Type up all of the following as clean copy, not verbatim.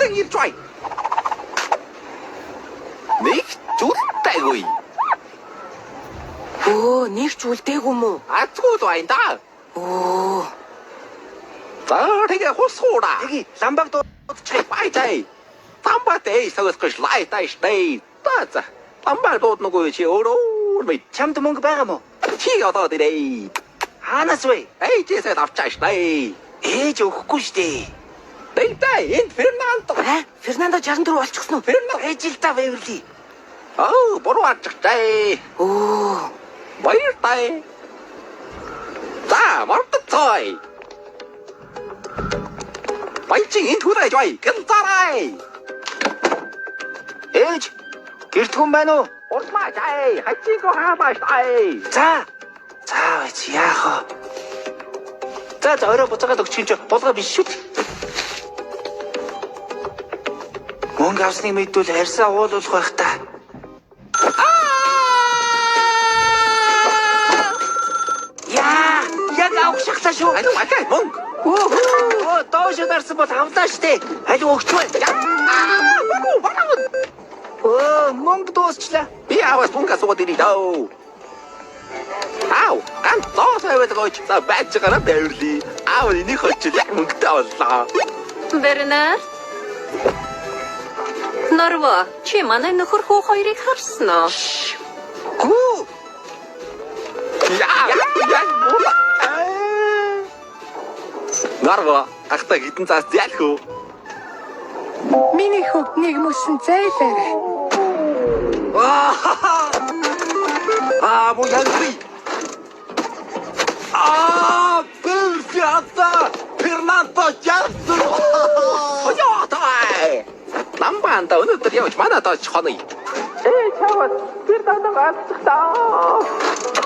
Хайтан ирж бай. Нэг зүлтэйгүй. Өө, нэг ч үлдээгүй мүү? Атгууд байна да. Өө. За тэгээ хусуура. Тэги ламбаг дуудчих. Байтай. Тамбатай сагсгаш лайтай штей. Баца. Ламбаг дууднаггүй чи өөрөө мэд. Чамд мөнгө байгаа мó? Чи одоо дэрэй. Хаанаас вэ? Ээжээсээ авчааш штей. Ээж өгөхгүй штэ. Бэнтэй энд Фернандо. Фернандо 64 болчихсон уу? Фернандо Эжилдаа Бэверли. оо бороо ачтай. Өө. Баяртай. За мартцай. Баячиг энд хүрээж бай. Гэлзарай. Ээж гэрт хүн байна уу? Урмаатай. Хачиго хаабаштай. За байж яах вэ? За орой буцаагаад өгч чинь булгаа биш шүү дээ. Мөнгө авсныг мэдвэл харьсаа уулуулах байх та. Яа, яг авах шахлаа шүү. Ань макай мөнгө. Оо, доош дарсан бол авлаа штэ. Аль өгчвэ? Оо, мөнгө дуусчлаа. Би аваас мөнгө асууад ирээ дөө. Ау, ан тоосоо өгөөч. За бачгараа бэвэрли. Аав энийг хочиж яг мөнгөтэй боллоо. Бернард. Норва, чи манай нөхөр хүү хоёрыг харсан уу? Гүү. Яа, муу. Нарва, ахта гитэн цаас ялх уу? Миний хөх нэг мөсөн зайлаарай. Муу ялхи. Перфиата! Фернандо Джансон! Хойотой! Ламбаанда өнөөдөр явж манайд очиж хоно. Чавд Фернандо гацчихтаа.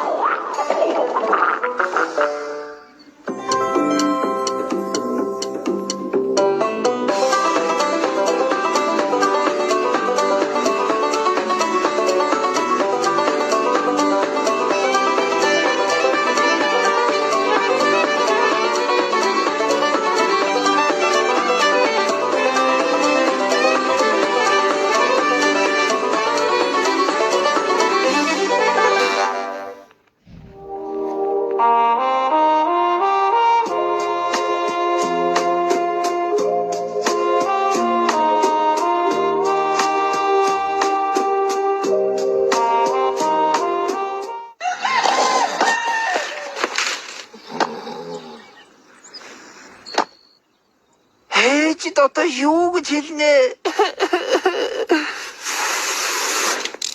Ээж одоо юу гэж хэлнэ?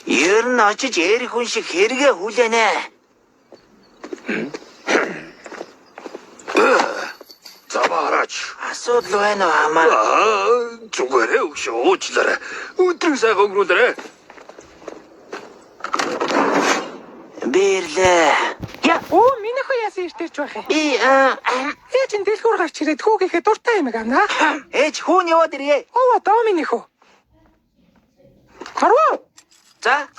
Ер нь очиж эрх хүн шиг хэрэгэ хүлэнэ. Заваарач. Асуудал байна уу хамаа? Зүгээрээ өгш уучлаарай. Өдрийг сайхан өнгөрүүлээрэй. Бирлээ. Оо, миний хөө яасан иртэрч байх юм. Ээж энэ дэлгүүр гарч ирээд хүүгийнхээ дуртай юм гана. Ээж хүүн яваад ирээ. Оо, доо миний хөө. Харуу. За,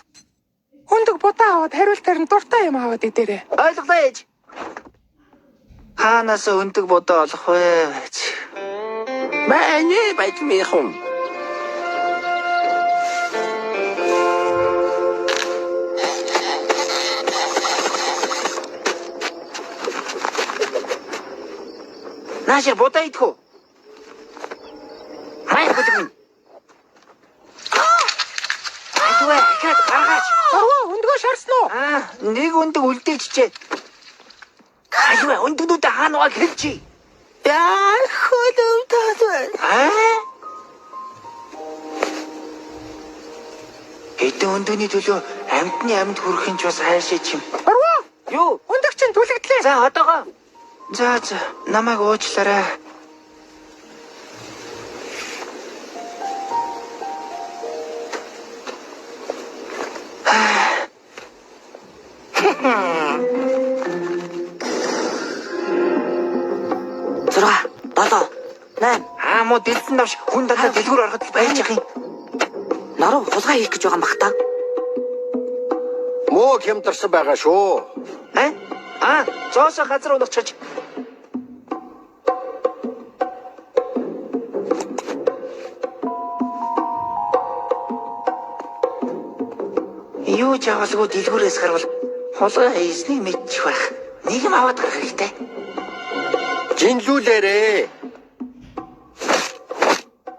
Хүндэг будаа аваад хариултаар нь дуртай юм аваад идээрэй. ойлголоо ээж. Хаанаас өндөг бодоо олох вэ? Мэний байцмийнхэн. Наашир будаа идэх үү? Хай бүдэг минь. Айдвэ, ихэд гаргаач. Харуу, өндгөө шарсан уу? Нэг өндөг үлдээччээ. Айдвэ, өндөгнүүдээ хаана байгааг хэлчихье. Яа, хөлөв таатай. Хэдэн өндөгний төлөө амьтны амьд хүрэх нь ч бас хайшаа чим. Харуу, Юу? өндөг чинь түлэгдлээ. За одоогоо. За намайг уучлаарай. Зурга, 7, 8. Муу дэлсэн давш хүн дандаа дэлгүүр ороход л байж явах юм. Наруу хулгай хийх гэж байгаа юм бах та. Муу хямдарсан байгаа шүү. Зоосо газар унагчиж. Юу ч авалгүй дэлгүүрээс гарвал хулгай хийснийг мэдчих байх. Нэг юм аваад гарах хэрэгтэй. Жинлүүлээрээ.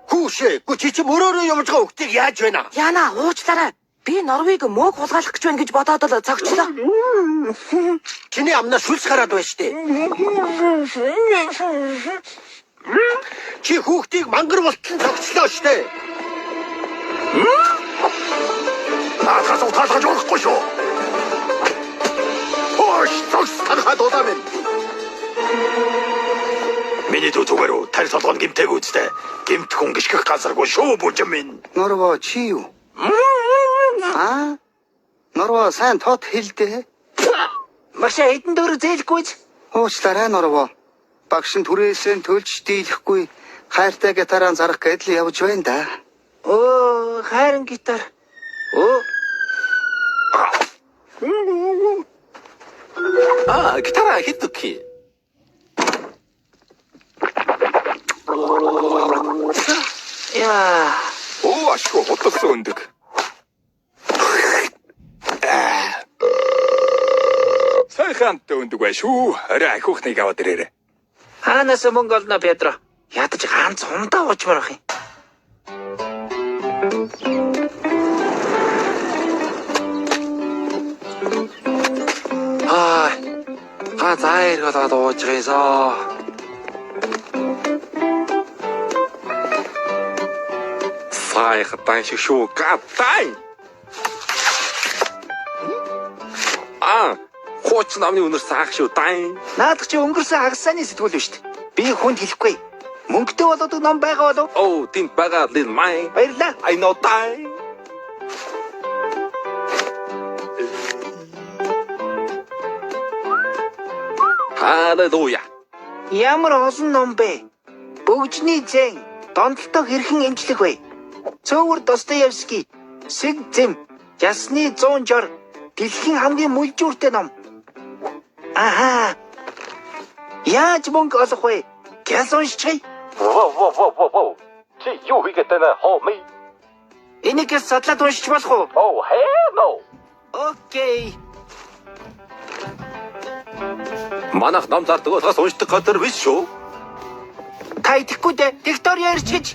Хүүшээ, чи мөрөөрөө явж байгаа хүүхдийг яаж байна? Яна уучлаарай. Би Норвег мөөг хулгайлах гэж байна гэж бодоод л цогчлоо. Чиний амнаас шүлс гараад байна штэ. Чи хүүхдийг мангар болтон цогцлоо штэ. Наадхаас утгаалгаж болохгүй шүү. Хөөш, цогцлахад удаамен. Миний дүүтүүгээрөө тарь толгойн гимтэйг үзтээ. Гимт хүн гიშгэх газаргүй шүү бүжим минь. Норво чи юу? Норво сайн тот хэлдэ. Машаа хэдэн дөр зээлэхгүйз. Уучлаарай Норво. Багш нь түрээсээ төлж дийлэхгүй хайртай гитараа зарах гэдэл явж байна да. Оо, хайрын гитар. Оо. Гитара хитүки. Яа. Оо ашгүй хутагсан өндөг. Сайхан өндөг бай шүү. Орой ахихныг аваад ирээрэй. Хаанаас мөнгө олно Педро? Ядаж ганц хундаа уучмаар ах юм. Ганц аир болоод ууж байсаа. Сайхан шиг шүү. Гадтай. Хоч намны өнөр саах шүү дай. Наадах чи өнгөрсөн хагасааны сэтгүүл биш үү? Би хүнд хэлэхгүй. Мөнгөтэй болоод ном байгаа болов? Oh, тэнд байгаа лин май. Баярлаа. I know дай. Халелуя. Ямар олон ном бэ? Бөгжний зэн, донтолтой хэрхэн эмчлэх вэ? Цөөвөр Достоевский, Sig Zim, Ясны 160, дэлхийн хамгийн мүлжүүртэй ном. Аха. Яаж мөнгө олох вэ? Гяс уншчихъя. Воу. Чи юу хийгээд байна хоо ми? Энийг судлаад уншиж болох уу? Oh hell no. Окей. Манайх ном зардаг болохоос уншдаг газар биш шүү. Та идэхгүй дээ. Виктория ирж гэж.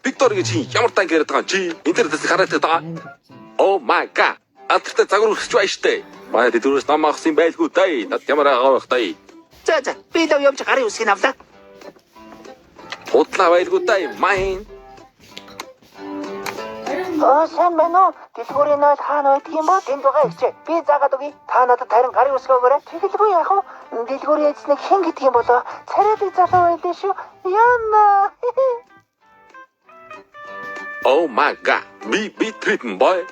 Виктор гэж ямар дан гэрээд байгаа чи? Интернетээс хараад байгаа. Oh my god. Атартай загвар өсч байна штэ. Манай дөрөвс ном авсан байлгүй даа. Над ямар агаа байх даа. За. Би лав явж гарын үсгийг авлаа. Худлаа байлгүй даа. Майн. Сайн байна уу? Дэлгүүрийн нойл хаана байдаг юм бол тэнд байгаа ихчээ. Би заагаад өгье. Та надад харин гарын үсгээ өгөөрэй. Тэгэлгүй яах вэ? Дэлгүүрийн эзнийг хэн гэдэг юм болоо? Царайдыг залуу байлээ шүү. Яна. Oh my god. Би трипэн бай.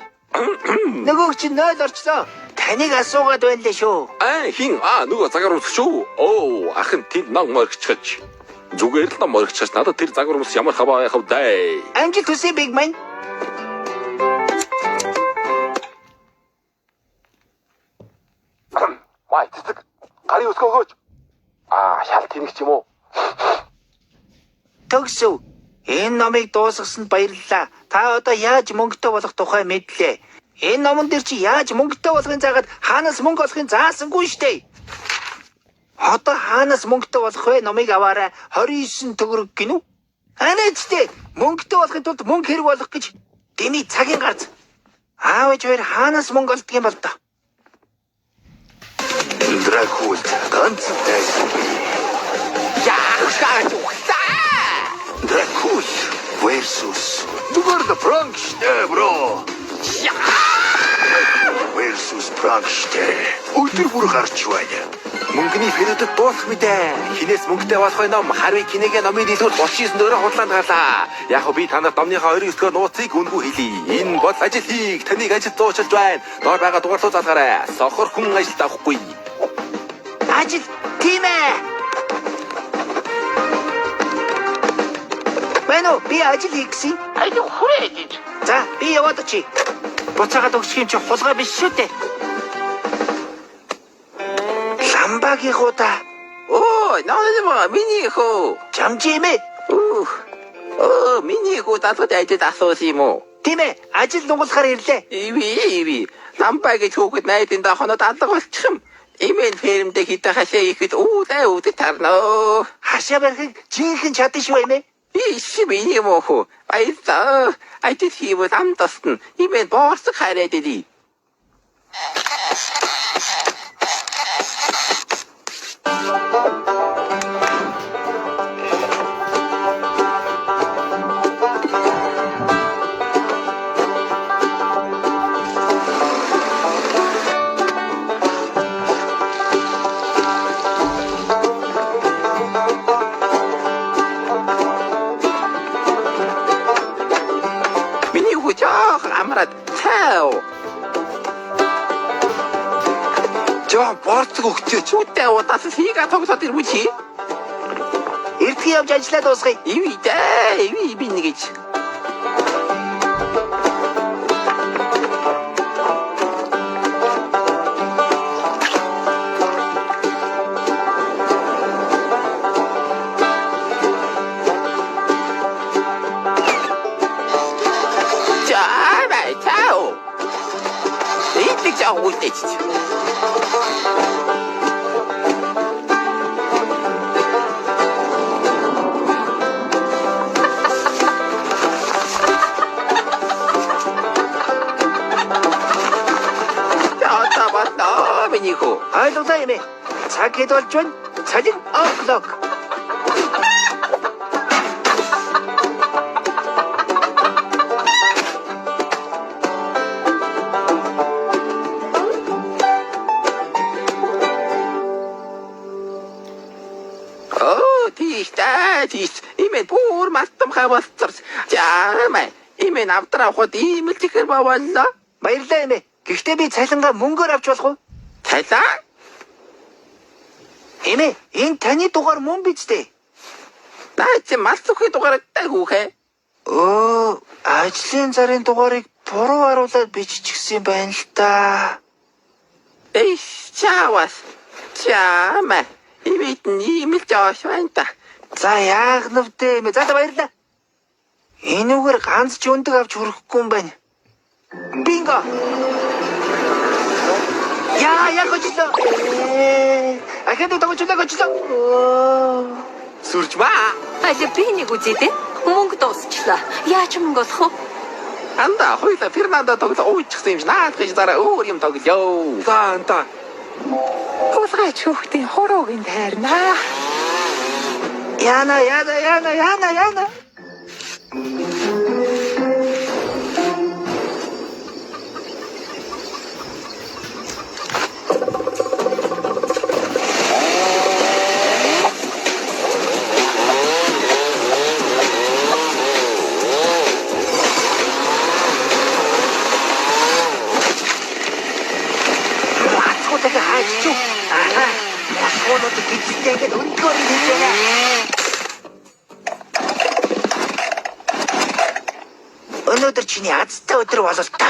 Нөгөө чи нойл орчлоо. Таныг асуугаад байлээ шүү. Хин нөгөө загвар өсч шүү. Oh, ахын тэнд ном моргичгаж. Зүгээр л ном моргичгаж надад тэр загвар ус ямар хаваа яхав даа. Амжилт хүсье Big Man. Май цэцэг. Гарын өсгөө өгөөч. Шалт тэнэг ч юм уу? Төгсөв. Энэ номыг дуусгасанд баярлалаа. Та одоо яаж мөнгөтэй болох тухай мэдлээ. Энэ номон дээр чи яаж мөнгөтэй болохын заагаад хаанаас мөнгө олохын заасангүй штэ. Одоо хаанаас мөнгөтэй болох вэ? Номыг аваарай. 29 төгрөг гинүү. Анаачтэй мөнгөтэй болохын тулд мөнгө хэрэг болох гэж дэмий цагийн гарц. Аав ээж хоёр хаанаас мөнгө олддог юм бол тоо. Дракул ганцхан тайсан. Дракул versus зүгээр да пранк штэ бро. Versus пранк штэ. Өдөр бүр гарч байна. Мөнгөний фэнүүдэд дуусах мэдээ. Хинээс мөнгөтэй болох ном Харви Кинегийн номын дэлгүүр 39 дөрөв худлаанд гарлаа. Яг би танарт номныхаа 29 нууцыг үнгүй хэлье. Энэ бол ажил хийх, таныг ажил дуучилж байна. Доор байгаа дугаар руу залгаарай. Сохор хүн ажилд авахгүй. Ажил тийм ээ. Бэнэ би ажил хийх гэсэн. Айдын хүрээ гэж. За би яваад очие. Буцаагаад өгчих юм чи хулгай биш шүү дээ. Ламбагийн хуудаа. Наа миний хөө. Жамжимээ. Миний хөө талбад ажил асуусан юм уу? Тийм ээ, ажил нугалахаар ирлээ. Иви. Намбай гэж хүүхэд найдын дахонод алга болчих юм. Имэн фермдээ хитэ хашаа ихэд үүдээ тарноо. Хашаа барихыг жинхэнэ чадсан шүү эмээ. Иши миний мохо. Баярлаа. Айдит хийвэл амтастна. Имэн боорсог хараад иди. Миний хүүхд амраад цаав. Жоо борцог өгчөөч. Чүтээ удаас хийга тоглоод ирвэ чи. Эртхэн явж ажиллаа дуусгая. Иви би нэгэж. Чао. Итлэг жаа үлдээч. Миний хөө. Ойлголоо эмээ. Цаг хэд болж байна? Цалин оклок. Тийш. Имэн бүр мартам хавалцарс. Жаамай. Имэн авдрахад ийм л зэхэр бавалла. Баярлалаа эмээ. Гэхдээ би цалингаа мөнгөөр авч болох уу? Цалаа? Эмээ, энэ таны дугаар мөн биз дээ. Наа чи мас зүхий дугаартай хүүхэ. Ажлын зарын дугаарыг буруу харуулад биччихсэн байна л да. Чаавас. Чаамай. Имэт ийм л жоош байна та. За яах нүвтэй эмээ. За баярлалаа. Энүүгээр ганц ч өндөг авч хүрэхгүй юм байна. Бинго. Я гочлоо. Ахад гочлоо. Сүрж баа. Аль би нэг үзээд мөнгө дуусчлаа. Яаж мөнгө олох вэ? Анда хоёлаа Фернандо тоглоо уучихсан юм шиг наад гэж дараа өөр юм тоглоо. За анда. Хулгайч хүүхдийн хороогийн тайрнаа. Яна. Асуунууд гизтэйгээд өндөр хийж байна. Өнөөдөр чиний азтай өдөр болол та.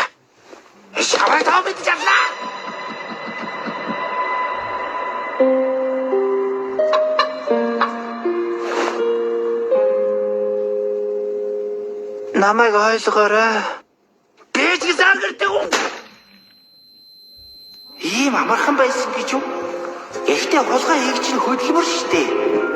Шаваа тав бид жаглаа. Намайг ойлгоорой. Би ч заагэрдэг үү? Ийм амархан байсан гэж юу? Гэхдээ хулгай хийх чинь хөдөлмөр шүү дээ.